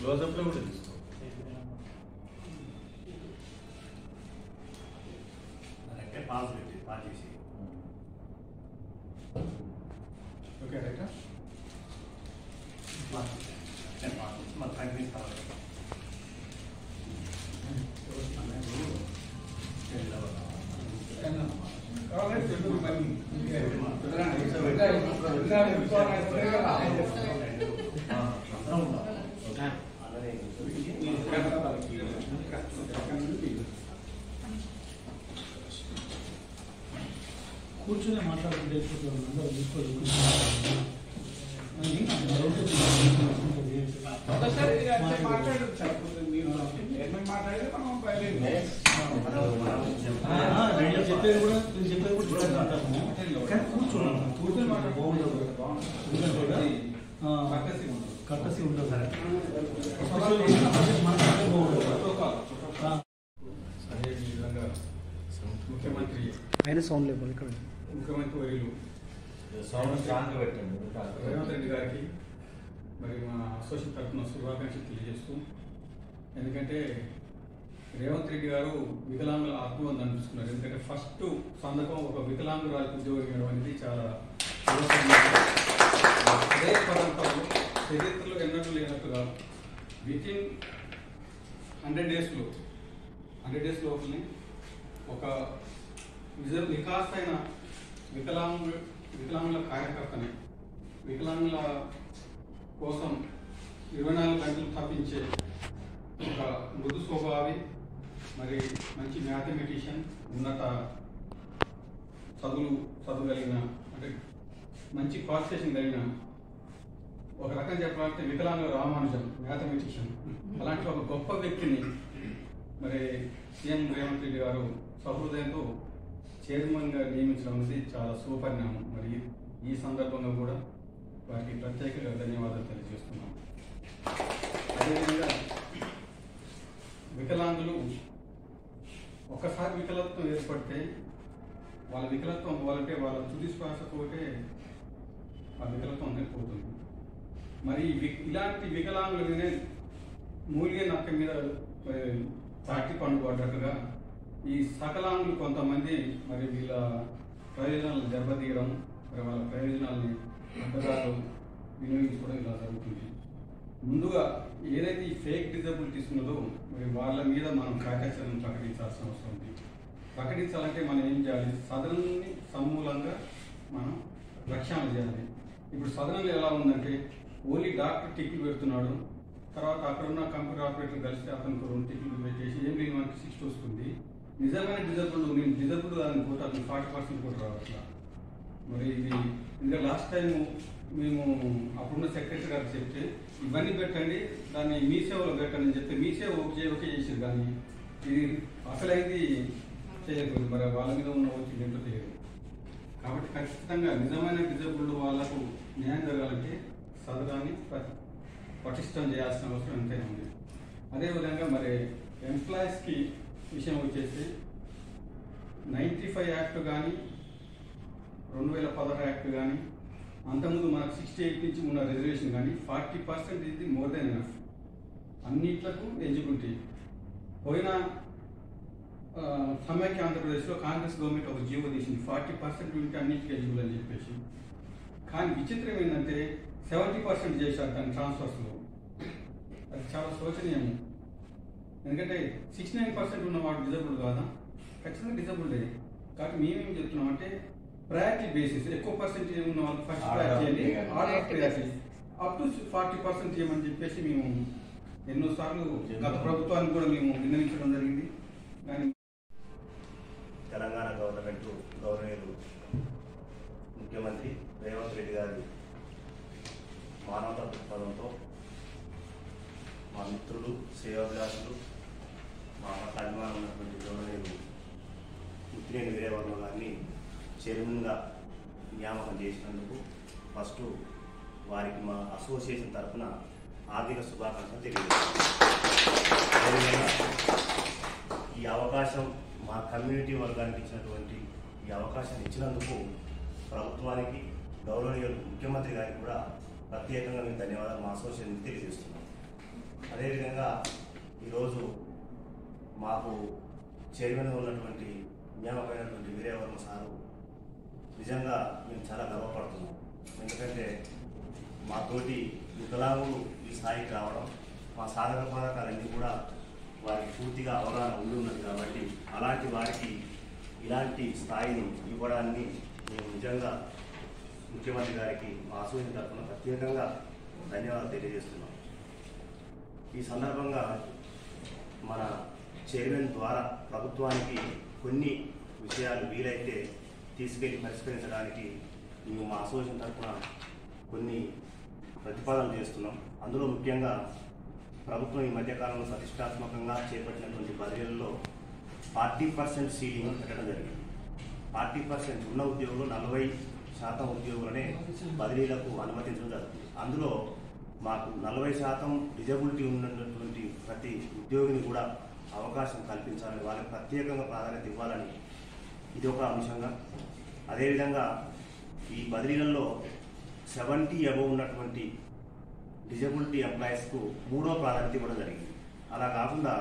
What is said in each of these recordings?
Closeup లో కూడా తీసుకో అంటే పాస్ పెట్టి పాస్ చేసి ఓకే రైట్ మన కంటిన్యూ కావాలి కూర్చొని మాట్లాడుతుంటే చెప్పేది కూడా కూర్చొని బాగుంటుంది కట్టసి ఉంటుంది ముఖ్యమంత్రి ఆయన సౌండ్ లేవు ఇక్కడ ముఖ్యమంత్రి వర్యులు రేవంత్ రెడ్డి గారికి మరి మా అసోసియేషన్ తరఫున శుభాకాంక్షలు తెలియజేస్తూ, ఎందుకంటే రేవంత్ రెడ్డి గారు వికలాంగుల ఆత్మబంధం అనిపిస్తున్నారు. ఎందుకంటే ఫస్ట్ సందర్భం ఒక వికలాంగురాలకు ఉద్యోగం ఇవ్వడం అనేది చాలా అదే పరంపరలో చరిత్రలో ఎన్నడూ లేనట్టుగా వితిన్ 100 days లోపలనే ఒక వికాసైన వికలాంగుల కార్యకర్తని, వికలాంగుల కోసం 24 గంటలు తప్పించే ఒక మృదు స్వభావి, మరి మంచి మ్యాథమెటిషియన్, ఉన్నత చదువు కలిగిన, అంటే మంచి క్వాలిఫికేషన్ కలిగిన, ఒక రకం చెప్పాలంటే వికలాంగుల రామానుజం మ్యాథమెటిషియన్, అలాంటి ఒక గొప్ప వ్యక్తిని మరి సీఎం రేవంత్ రెడ్డి గారు సహృదయంతో చైర్మన్గా నియమించడం అనేది చాలా శుభపరిణామం. మరి ఈ సందర్భంగా కూడా వారికి ప్రత్యేకంగా ధన్యవాదాలు తెలియజేస్తున్నాం. అదేవిధంగా వికలాంగులు ఒక్కసారి వికలత్వం ఏర్పడితే వాళ్ళ వికలత్వం పోవాలంటే వాళ్ళ తుది శ్వాసతోటే ఆ వికలత్వం అనేది పోతుంది. మరి ఇలాంటి వికలాంగుల మీద మూలిగే నక్క మీద తాటి పండు పడ్డట్టుగా ఈ సకలాంగులు కొంతమంది మరి వీళ్ళ ప్రయోజనాలను దెబ్బతీయడం, మరి వాళ్ళ ప్రయోజనాలని అడ్డదారులు వినియోగించుకోవడం ఇలా జరుగుతుంది. ముందుగా ఏదైతే ఈ ఫేక్ డిజబిలిటీస్ ఉన్నదో మరి వాళ్ళ మీద మనం కార్యాచరణ ప్రకటించాల్సిన అవసరం ఉంది. ప్రకటించాలంటే మనం ఏం చేయాలి? సదనాన్ని సమూలంగా మనం లక్ష్యాలు చేయాలి. ఇప్పుడు సదనంలో ఎలా ఉందంటే ఓన్లీ డాక్టర్ టిక్లు పెడుతున్నాడు, తర్వాత అక్కడ ఉన్న కంప్యూటర్ ఆపరేటర్ కలిసి అతనికి 2 టిక్లు పెట్టేసి ఏం లేని మనకి 60 వస్తుంది. నిజమైన డిజబుల్డ్, నేను డిజబుల్డ్ దాన్ని కూడా 40% కూడా రావట్లా. మరి ఇది ఇంకా లాస్ట్ టైం మేము అప్పుడున్న సెక్రటరీ గారికి చెప్తే ఇవన్నీ పెట్టండి, దాన్ని మీ సేవలో పెట్టండి అని చెప్తే మీ సేవ ఓకే చేసారు, కానీ ఇది అసలైంది చేయకూడదు. మరి వాళ్ళ మీద ఉన్న వచ్చి ఏంటో తెలియదు. కాబట్టి ఖచ్చితంగా నిజమైన డిజబుల్డ్ వాళ్ళకు న్యాయం జరగాలంటే సదనాన్ని పటిష్టం చేయాల్సిన అవసరం ఎంతైనా ఉంది. అదేవిధంగా మరి ఎంప్లాయీస్కి విషయం వచ్చేసి 95 యాక్ట్ కానీ 2016 యాక్ట్ కానీ అంతకుముందు మనకు 68 నుంచి ఉన్న రిజర్వేషన్ కానీ 40% ఇది మోర్ దెన్ ఎనఫ్. అన్నిట్లకు ఎలిజిబిలిటీ. పోయిన సమైక్య ఆంధ్రప్రదేశ్లో కాంగ్రెస్ గవర్నమెంట్ ఒక జీవో తీసింది 40% ఉంటే అన్నిటికీ ఎలిజిబుల్ అని చెప్పేసి. కానీ విచిత్రం ఏంటంటే 70% చేశారు దాని ట్రాన్స్ఫర్స్లో. అది చాలా శోచనీయం. ఎందుకంటే 69% ఉన్నవాడు డిజబుల్ కాదా? ఖచ్చితంగా డిజబుల్డే. కాబట్టి మేమేం చెప్తున్నామంటే ప్రయారిటీ బేసిస్, ఎక్కువ పర్సెంటేజ్ ఉన్న వాళ్ళు ఫస్ట్ ప్రయారిటీ చేయండి, order of priority up to 40% చేయమని చెప్పేసి మేము ఎన్నోసార్లు గత ప్రభుత్వానికి కూడా మేము విన్నవించడం జరిగింది. కానీ తెలంగాణ గవర్నమెంట్ గవర్నర్ ముఖ్యమంత్రి రేవంత్ రెడ్డి గారి మానవతా దృక్పథంతో మా మిత్రులు, సేవాభిలాషులు, మా అభిమానం ఉన్నటువంటి గవర్నర్ ముత్తినేని వీరవర్మ గారిని చైర్మన్గా నియామకం చేసినందుకు ఫస్ట్ వారికి మా అసోసియేషన్ తరఫున ఆర్థిక శుభాకాంక్షలు తెలియజేస్తున్నాం. ఈ అవకాశం మా కమ్యూనిటీ వర్గానికి ఇచ్చినటువంటి ఈ అవకాశాన్ని ఇచ్చినందుకు ప్రభుత్వానికి గౌరవనీయులు ముఖ్యమంత్రి గారికి కూడా ప్రత్యేకంగా మేము ధన్యవాదాలు మా అసోసియేషన్ తెలియజేస్తున్నాం. అదేవిధంగా ఈరోజు మాకు చైర్మన్గా ఉన్నటువంటి నియామకమైనటువంటి వీరవర్మ సారు నిజంగా మేము చాలా గర్వపడుతున్నాం. ఎందుకంటే మాతోటి వికలాంగులు ఈ స్థాయికి రావడం, మా సాధక బాధకాలన్నీ కూడా వారికి పూర్తిగా అవగాహన ఉండి ఉన్నది కాబట్టి అలాంటి వారికి ఇలాంటి స్థాయిని ఇవ్వడాన్ని మేము నిజంగా ముఖ్యమంత్రి గారికి మా అసోసియేషన్ తరఫున ప్రత్యేకంగా ధన్యవాదాలు తెలియజేస్తున్నాం. ఈ సందర్భంగా మన చైర్మన్ ద్వారా ప్రభుత్వానికి కొన్ని విషయాలు వీలైతే తీసుకెళ్లి పరిష్కరించడానికి మేము మా అసోసియేషన్ తరఫున కొన్ని ప్రతిపాదనలు చేస్తున్నాం. అందులో ముఖ్యంగా ప్రభుత్వం ఈ మధ్యకాలంలో ప్రతిష్టాత్మకంగా చేపట్టినటువంటి బదిలీలలో 40% సీలింగ్ పెట్టడం జరిగింది. 40% ఉన్న ఉద్యోగులు 40% ఉద్యోగులనే బదిలీలకు అనుమతించడం జరుగుతుంది. అందులో మాకు 40% డిజబిలిటీ ఉన్నటువంటి ప్రతి ఉద్యోగిని కూడా అవకాశం కల్పించాలని, వాళ్ళకి ప్రత్యేకంగా ప్రాధాన్యత ఇవ్వాలని ఇది ఒక అంశంగా. అదేవిధంగా ఈ బదిలీలలో 70 అబవ్ ఉన్నటువంటి డిజబిలిటీ ఎంప్లాయీస్కు 3వ ప్రాధాన్యత ఇవ్వడం జరిగింది. అలా కాకుండా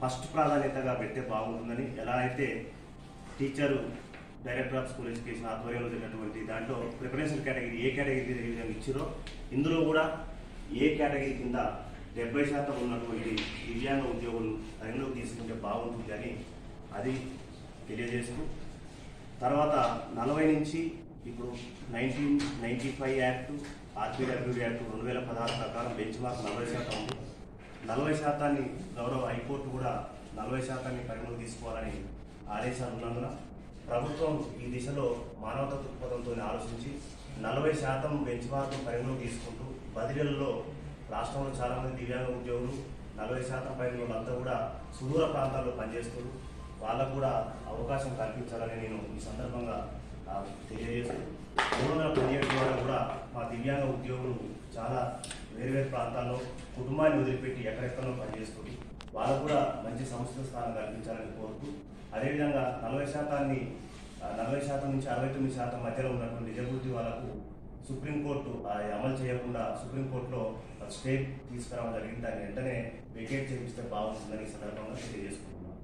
ఫస్ట్ ప్రాధాన్యతగా పెడితే బాగుంటుందని, ఎలా అయితే teacher director of school education ఆధ్వర్యంలో జరిగినటువంటి దాంట్లో preparation category A category A విధంగా ఇచ్చారో ఇందులో కూడా ఏ కేటగిరీ కింద 70% ఉన్నటువంటి దివ్యాంగ ఉద్యోగులు పరిగణలోకి తీసుకుంటే బాగుంటుంది అని అది తెలియజేస్తూ, తర్వాత 40 నుంచి ఇప్పుడు 1995 యాక్ట్, ఆర్పిడబ్ల్యూడి యాక్ట్ 2016 ప్రకారం బెంచ్ మార్క్ 40% ఉంది. 40% గౌరవ హైకోర్టు కూడా 40% పరిగణలోకి తీసుకోవాలని ఆదేశాలు ఉన్నందున ప్రభుత్వం ఈ దిశలో మానవతా దృక్పథంతో ఆలోచించి 40% బెంచ్ మార్క్ పరిగణలోకి తీసుకుంటూ బదిలీలలో రాష్ట్రంలో చాలామంది దివ్యాంగ ఉద్యోగులు 40% పైన వాళ్ళంతా కూడా సుదూర ప్రాంతాల్లో పనిచేస్తారు. వాళ్ళకు కూడా అవకాశం కల్పించాలని నేను ఈ సందర్భంగా తెలియజేస్తూ, 317 ద్వారా కూడా మా దివ్యాంగ ఉద్యోగులు చాలా వేరువేరు ప్రాంతాల్లో కుటుంబాన్ని వదిలిపెట్టి ఎక్కడెక్కడో పనిచేస్తుంది. వాళ్ళకు కూడా మంచి సంస్థ స్థానం కల్పించాలని కోరుతూ, అదేవిధంగా 40% నుంచి 69% మధ్యలో ఉన్నటువంటి డిజబిలిటీ వాళ్ళకు సుప్రీంకోర్టు అమలు చేయకుండా సుప్రీంకోర్టులో స్టే తీసుకురావడం జరిగింది. దాన్ని వెంటనే వెకేట్ చేపిస్తే బాగుంటుందని ఈ సందర్భంగా తెలియజేసుకుంటున్నాం.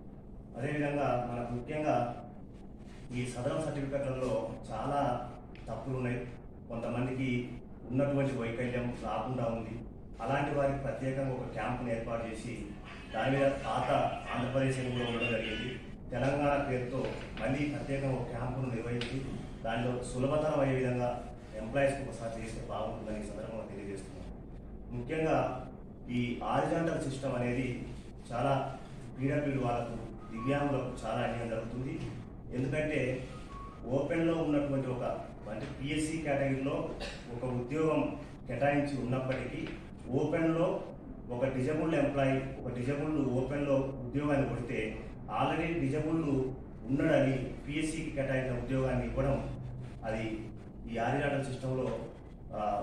అదేవిధంగా మనకు ముఖ్యంగా ఈ సదరన్ సర్టిఫికెట్లలో చాలా తప్పులు ఉన్నాయి. కొంతమందికి ఉన్నటువంటి వైకల్యం రాకుండా ఉంది. అలాంటి వారికి ప్రత్యేకంగా ఒక క్యాంపును ఏర్పాటు చేసి దాని మీద పాత ఆంధ్రప్రదేశ్ అని కూడా ఉండడం జరిగింది. తెలంగాణ పేరుతో మళ్ళీ ప్రత్యేకంగా ఒక క్యాంపును నిర్వహించి దానిలో సులభతరం అయ్యే విధంగా ఎంప్లాయీస్కి ఒకసారి చేస్తే బాగుంటుందని ఈ సందర్భంగా తెలియజేస్తున్నాం. ముఖ్యంగా ఈ హారిజాంటల్ సిస్టమ్ అనేది చాలా పీడబ్ల్యూడి వాళ్ళకు దివ్యాంగులకు చాలా అన్యాయం జరుగుతుంది. ఎందుకంటే ఓపెన్లో ఉన్నటువంటి అంటే పిఎస్సి కేటగిరీలో ఒక ఉద్యోగం కేటాయించి ఉన్నప్పటికీ ఓపెన్లో ఒక డిజబుల్డ్ ఎంప్లాయీ ఒక డిజబుల్డ్ ఓపెన్లో ఉద్యోగాన్ని కొడితే ఆల్రెడీ డిజబుల్డ్ ఉన్నాడని పిఎస్సికి కేటాయించిన ఉద్యోగాన్ని ఇవ్వడం అది ఈ హారిజాంటల్ సిస్టంలో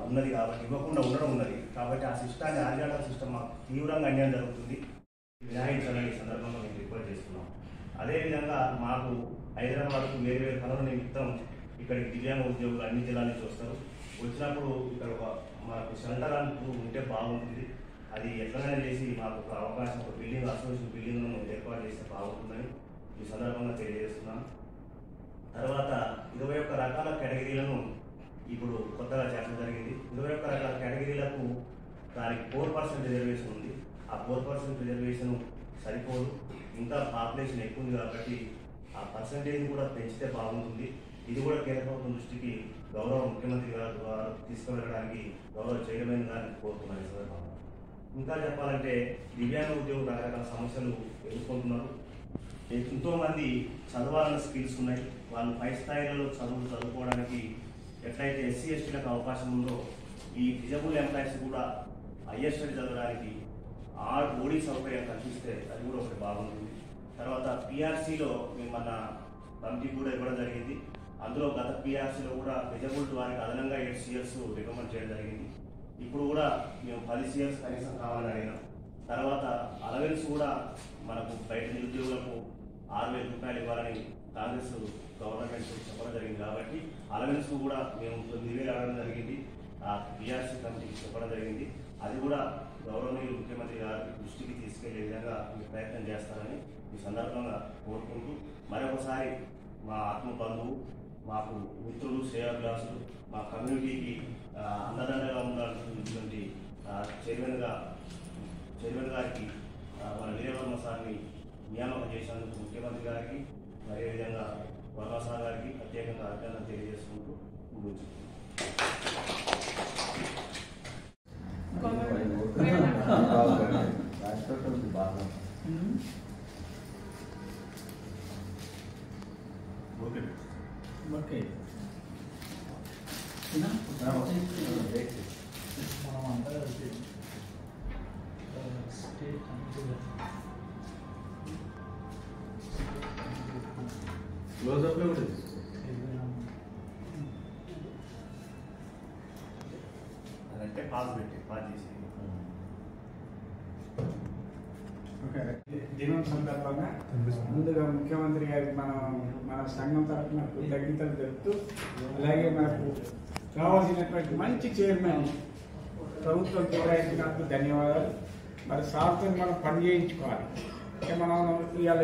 ఉన్నది కాబట్టి ఇవ్వకుండా ఉండడం ఉన్నది కాబట్టి ఆ సిస్టాన్ని హారిజాంటల్ సిస్టమ్ మాకు తీవ్రంగా అన్యాయం జరుగుతుంది. వినాయించాలని సందర్భంగా మేము రిక్వెస్ట్ చేస్తున్నాం. అదేవిధంగా మాకు హైదరాబాద్కు వేరు పనుల నిమిత్తం ఇక్కడికి దివ్యాంగ ఉద్యోగులు అన్ని జిల్లాల నుంచి వస్తారు. వచ్చినప్పుడు ఇక్కడ మాకు సెంటర్ అంటూ ఉంటే బాగుంటుంది. అది ఎట్లనే చేసి మాకు ఒక అవకాశం ఒక బిల్డింగ్ అసోసియేషన్ బిల్డింగ్ను ఏర్పాటు చేస్తే బాగుంటుందని ఈ సందర్భంగా తెలియజేస్తున్నాం. తర్వాత 21 రకాల కేటగిరీలను ఇప్పుడు కొత్తగా చేర్చడం జరిగింది. 21 రకాల కేటగిరీలకు దానికి 4% రిజర్వేషన్ ఉంది. ఆ 4% రిజర్వేషన్ సరిపోదు, ఇంకా పాపులేషన్ ఎక్కువ ఉంది కాబట్టి ఆ పర్సంటేజ్ కూడా పెంచితే బాగుంటుంది. ఇది కూడా కేంద్ర ప్రభుత్వం దృష్టికి గౌరవ ముఖ్యమంత్రి గారు ద్వారా తీసుకువెళ్ళడానికి గౌరవ చైర్మన్ గారిని కోరుతున్నాను. ఈ సందర్భంగా ఇంకా చెప్పాలంటే దివ్యాంగ ఉద్యోగులు రకరకాల సమస్యలు ఎదుర్కొంటున్నారు. ఎంతోమంది చదవాలన్న స్కిల్స్ ఉన్నాయి. వాళ్ళు పై స్థాయిలలో చదువుకోవడానికి ఎట్లయితే ఎస్సీ ఎస్టీలకు అవకాశం ఉందో ఈ డిజబుల్ ఎంప్లాయీస్ కూడా హైయర్ స్టడీ చదవడానికి ఓడీ సౌకర్యం కల్పిస్తే అది కూడా ఒకటి బాగుంటుంది. తర్వాత పిఆర్సీలో మేము మన కమిటీ కూడా ఇవ్వడం జరిగింది. అందులో గత పిఆర్సీలో కూడా ఎలిజిబుల్ వారికి అదనంగా 8 CRs రికమెండ్ చేయడం జరిగింది. ఇప్పుడు కూడా మేము 10 CRs కనీసం కావాలని అడిగినాం. తర్వాత అలవెన్స్ కూడా మనకు బయట నిరుద్యోగులకు 6,000 రూపాయలు ఇవ్వాలని కాంగ్రెస్ గవర్నమెంట్ చెప్పడం జరిగింది. కాబట్టి అలవెన్స్ కూడా మేము 9,000 అడగడం జరిగింది. ఆ పిఆర్సీ కమిటీకి చెప్పడం జరిగింది. అది కూడా గౌరవనీయులు ముఖ్యమంత్రి గారి దృష్టికి తీసుకెళ్లే విధంగా మీరు ప్రయత్నం చేస్తారని ఈ సందర్భంగా కోరుకుంటూ మరొకసారి మా ఆత్మ బంధువు, మాకు మిత్రులు, శ్రేయాభిలాసులు, మా కమ్యూనిటీకి అండదండగా ఉండాల్సినటువంటి చైర్మన్ గారికి మన వీరవర్మ సార్ని నియామకం చేసినందుకు ముఖ్యమంత్రి గారికి, అదేవిధంగా వర్మ సార్ గారికి ప్రత్యేకంగా అభినందన తెలియజేసుకుంటూ ముగించుకుంటున్నాను. ఓకే మనం అంతా స్టేట్ క్లోజ్అప్లో కూడా అదంటే పాస్ చేసి దినం సందర్భంగా ముందుగా ముఖ్యమంత్రి గారికి మన సంఘం తరఫున కృతజ్ఞతలు తెలుపుతూ, అలాగే మనకు కావాల్సినటువంటి మంచి చైర్మన్ ప్రభుత్వం కేటాయించినందుకు ధన్యవాదాలు. మరి సార్తో మనం పని చేయించుకోవాలి. మనం ఇవాళ